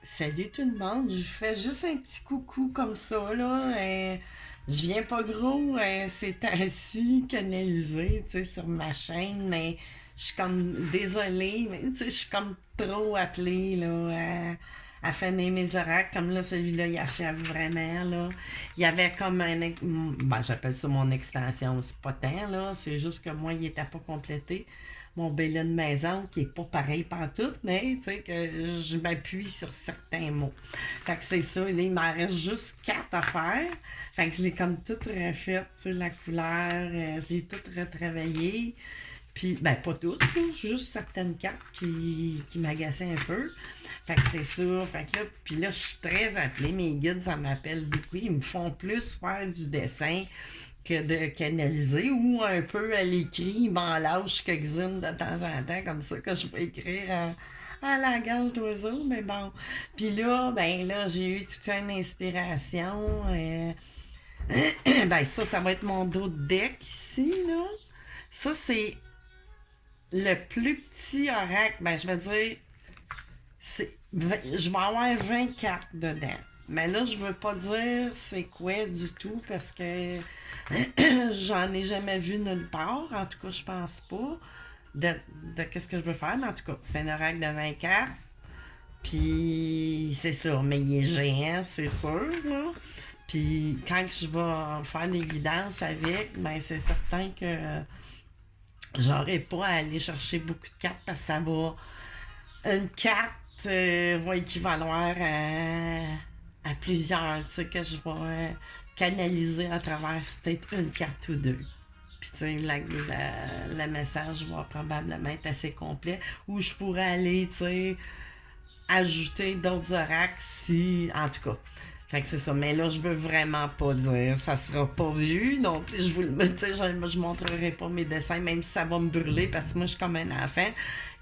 Salut tout le monde, je fais juste un petit coucou comme ça, là. Je viens pas gros, c'est ainsi canalisé, tu sais, sur ma chaîne, mais je suis comme désolée, mais tu sais, je suis comme trop appelée, là, à finir mes oracles, comme là, celui-là, il achève vraiment, là. Il y avait comme ben, j'appelle ça mon extension, c'est pas tant, là, c'est juste que moi, il était pas complété mon BLA de maison qui est pas pareil pantoute, mais tu sais que je m'appuie sur certains mots. Fait que c'est ça, là, il m'en reste juste 4 à faire. Fait que je l'ai comme toute refaite, tu sais, la couleur, je l'ai toute retravaillée. Puis, ben, pas toutes, là, juste certaines cartes qui m'agaçaient un peu. Fait que c'est ça. Fait que là, puis là, je suis très appelée. Mes guides, ça m'appelle beaucoup. Ils me font plus faire du dessin que de canaliser ou un peu à l'écrit. Ils m'en lâchent quelques-unes de temps en temps, comme ça, que je peux écrire à la gorge d'oiseau. Mais bon. Puis là, ben là, j'ai eu toute une inspiration. Ben ça va être mon dos de deck ici, là. Ça, c'est le plus petit oracle. Ben, je vais dire, je vais avoir 24 dedans. Mais là, je veux pas dire c'est quoi du tout parce que j'en ai jamais vu nulle part. En tout cas, je pense pas de, de qu'est-ce que je veux faire. Mais en tout cas, c'est un oracle de 24. Puis c'est ça. Mais il est géant, c'est sûr. Là. Puis quand je vais faire des guidances avec, ben c'est certain que j'aurai pas à aller chercher beaucoup de cartes parce que ça va. Une carte va équivaloir à plusieurs, tu sais, que je vais canaliser à travers peut-être une carte ou deux. Puis, tu sais, le message va probablement être assez complet. Ou je pourrais aller, tu sais, ajouter d'autres oracles si. En tout cas. Fait que c'est ça. Mais là, je veux vraiment pas dire. Ça sera pas vu non plus. Je vous tu sais, je montrerai pas mes dessins, même si ça va me brûler, parce que moi, je suis comme un enfant.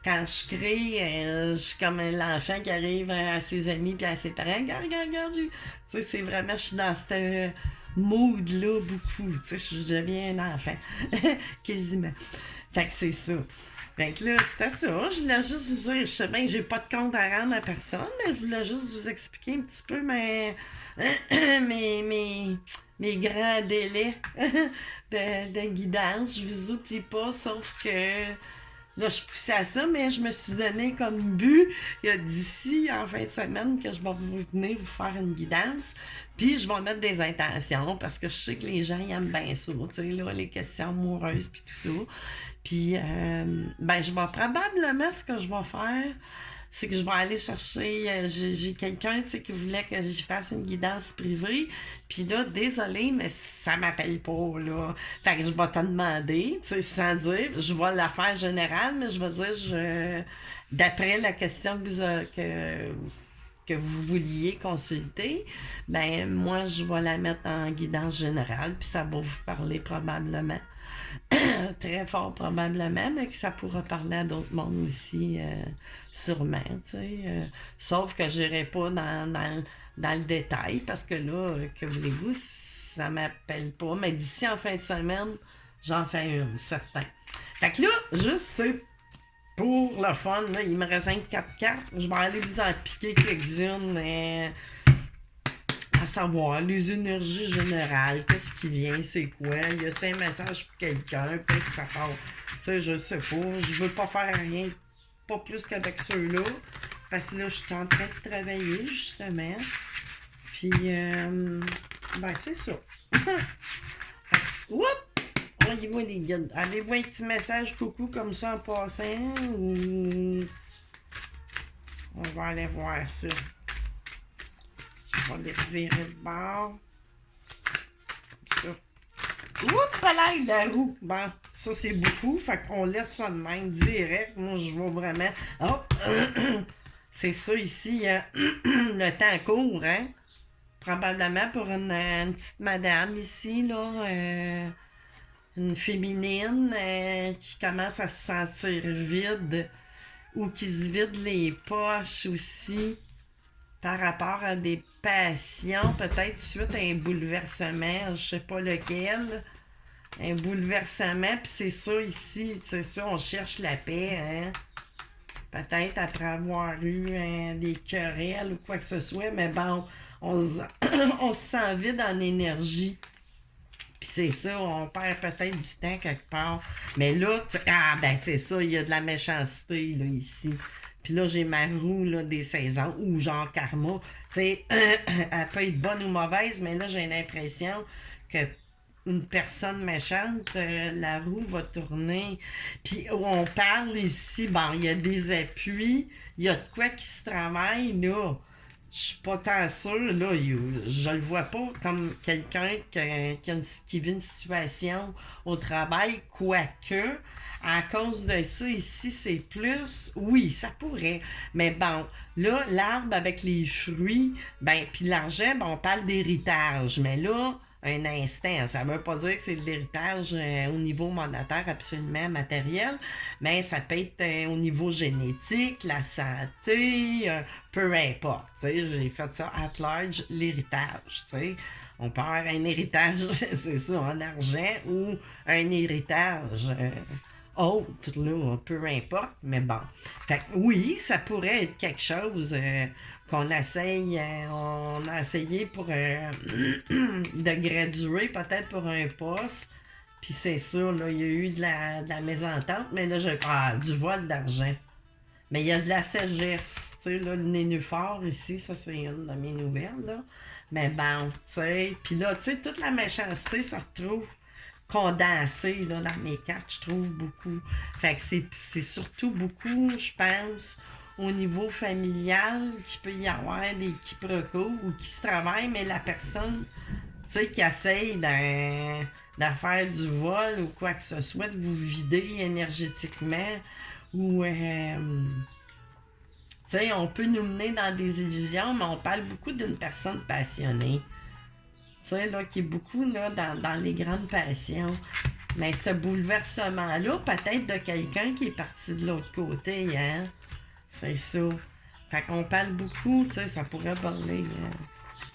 Quand je crée, je suis comme l'enfant qui arrive à ses amis puis à ses parents. Regarde, regarde, regarde. Tu sais, c'est vraiment, je suis dans cette mood-là beaucoup. Tu sais, je deviens un enfant. Quasiment. Fait que c'est ça. Fait que là, c'était ça. Je voulais juste vous dire, je sais bien que j'ai pas de compte à rendre à personne, mais je voulais juste vous expliquer un petit peu mes, mes, mes grands délais de guidance. Je vous oublie pas, sauf que là, je poussais à ça, mais je me suis donné comme but d'ici en fin de semaine que je vais venir vous faire une guidance. Puis je vais mettre des intentions parce que je sais que les gens ils aiment bien ça, tu sais, là, les questions amoureuses puis tout ça. Puis, ben, je vais probablement ce que je vais faire, c'est que je vais aller chercher. J'ai quelqu'un, tu sais, qui voulait que j'y fasse une guidance privée. Puis là, désolé, mais ça m'appelle pas, là. Fait que je vais te demander, tu sais, sans dire, je vais la faire générale, mais je vais dire, d'après la question que vous vouliez consulter, ben moi je vais la mettre en guidance générale, puis ça va vous parler probablement. Très fort probablement, mais que ça pourra parler à d'autres mondes aussi, sûrement, tu sais. Sauf que je n'irai pas dans le détail, parce que là, que voulez-vous, ça m'appelle pas. Mais d'ici en fin de semaine, j'en fais une, certain. Fait que là, juste, tu sais, pour le fun, là, il me reste 4 cartes. Je vais aller vous en piquer quelques-unes, à savoir les énergies générales, qu'est-ce qui vient, c'est quoi, il y a un message pour quelqu'un, peut-être que ça part. Tu sais, je sais pas, je veux pas faire rien, pas plus qu'avec ceux-là, parce que là, je suis en train de travailler, justement. Puis, ben, c'est ça. Oups! On y va, les guides. Avez-vous un petit message coucou comme ça en passant, ou on va aller voir ça. Je vais les revirer de bord. Ça. Oups, là, la roue. Bon, ça c'est beaucoup. Fait qu'on laisse ça de même direct. Moi, je vois vraiment. Hop! C'est ça ici. Le temps court, hein? Probablement pour une petite madame ici, là. Une féminine qui commence à se sentir vide ou qui se vide les poches aussi par rapport à des passions, peut-être suite à un bouleversement, je sais pas lequel, un bouleversement, puis c'est ça ici, c'est ça, on cherche la paix, hein. peut-être après avoir eu des querelles ou quoi que ce soit, mais bon, on se sent vide en énergie. Puis c'est ça, on perd peut-être du temps quelque part. Mais là, ben c'est ça, il y a de la méchanceté là, ici. Puis là, j'ai ma roue là, des 16 ans, ou genre karma. Tu sais, elle peut être bonne ou mauvaise, mais là, j'ai l'impression que une personne méchante, la roue va tourner. Puis on parle ici, bon, il y a des appuis, il y a de quoi qui se travaille, là. Je suis pas tant sûr, là, je le vois pas comme quelqu'un qui vit une situation au travail, quoique, à cause de ça, ici, c'est plus, oui, ça pourrait, mais bon, là, l'arbre avec les fruits, ben, puis l'argent, ben, on parle d'héritage, mais là, un instant, ça veut pas dire que c'est de l'héritage au niveau monétaire absolument matériel, mais ça peut être au niveau génétique, la santé, peu importe, tu sais, j'ai fait ça at large, l'héritage, tu sais. On peut avoir un héritage, c'est ça, en argent, ou un héritage autre, là, peu importe, mais bon. Fait que oui, ça pourrait être quelque chose qu'on essaye, on a essayé pour de graduer peut-être pour un poste, puis c'est ça, là, il y a eu de la mésentente, mais là, du vol d'argent. Mais il y a de la sagesse, tu sais, là, le nénuphar ici, ça c'est une de mes nouvelles, là. Mais bon, tu sais, puis là, tu sais, toute la méchanceté se retrouve condensée, là, dans mes cartes, je trouve beaucoup. Fait que c'est surtout beaucoup, je pense, au niveau familial, qu'il peut y avoir des quiproquos ou qui se travaillent, mais la personne, tu sais, qui essaye d'en faire du vol ou quoi que ce soit, de vous vider énergétiquement, ou tu sais, on peut nous mener dans des illusions, mais on parle beaucoup d'une personne passionnée. Tu sais, là, qui est beaucoup là, dans les grandes passions. Mais ce bouleversement-là, peut-être de quelqu'un qui est parti de l'autre côté, hein? C'est ça. Fait qu'on parle beaucoup, tu sais, ça pourrait parler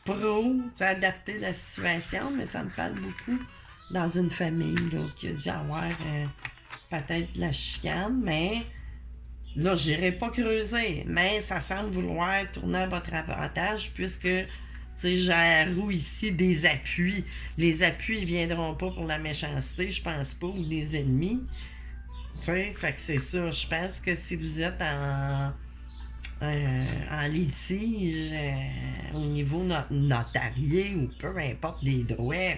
pro, tu sais, adapter la situation, mais ça me parle beaucoup dans une famille, là, qui a dû avoir peut-être de la chicane, mais là, j'irai pas creuser, mais ça semble vouloir tourner à votre avantage puisque, tu sais, j'ai la roue ici des appuis. Les appuis, ils viendront pas pour la méchanceté, je pense pas, ou des ennemis. Tu sais, fait que c'est ça. Je pense que si vous êtes en litige, au niveau notarié ou peu importe des droits,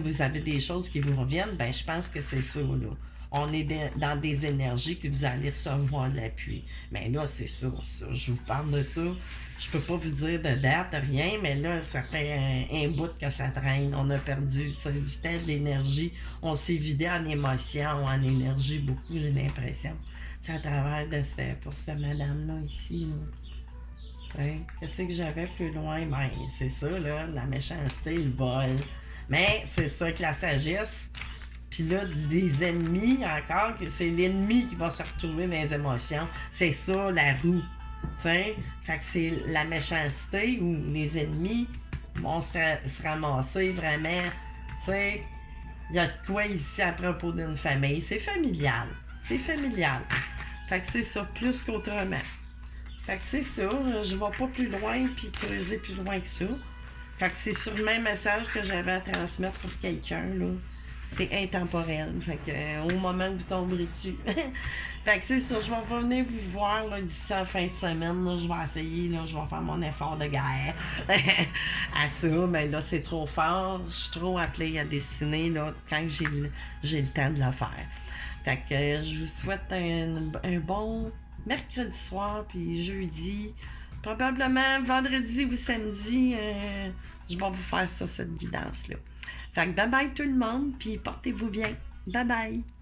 vous avez des choses qui vous reviennent, ben je pense que c'est ça, là. On est dans des énergies que vous allez recevoir de l'appui. Mais là, c'est ça, je vous parle de ça. Je peux pas vous dire de date, rien, mais là, ça fait un bout que ça traîne. On a perdu du temps, de l'énergie. On s'est vidé en émotion, en énergie beaucoup, j'ai l'impression. C'est à travers pour cette madame-là ici, là. Qu'est-ce que j'avais plus loin? Ben, c'est ça, là, la méchanceté, le vol. Mais c'est ça que la sagesse, puis là, des ennemis encore, que c'est l'ennemi qui va se retrouver dans les émotions. C'est ça, la roue. T'sais? Fait que c'est la méchanceté où les ennemis vont se ramasser vraiment. T'sais, il y a de quoi ici à propos d'une famille. C'est familial. C'est familial. Fait que c'est ça, plus qu'autrement. Fait que c'est ça, je vais pas plus loin puis creuser plus loin que ça. Fait que c'est sur le même message que j'avais à transmettre pour quelqu'un, là. C'est intemporel. Fait que au moment où vous tomberez dessus. Fait que c'est ça, je vais venir vous voir là, d'ici la fin de semaine. Là, je vais essayer, là, je vais faire mon effort de guerre à ça. Mais là, c'est trop fort. Je suis trop appelée à dessiner là, quand j'ai le temps de le faire. Fait que je vous souhaite un bon mercredi soir, puis jeudi. Probablement vendredi ou samedi, je vais vous faire ça, cette guidance-là. Fait que bye bye tout le monde, puis portez-vous bien. Bye bye!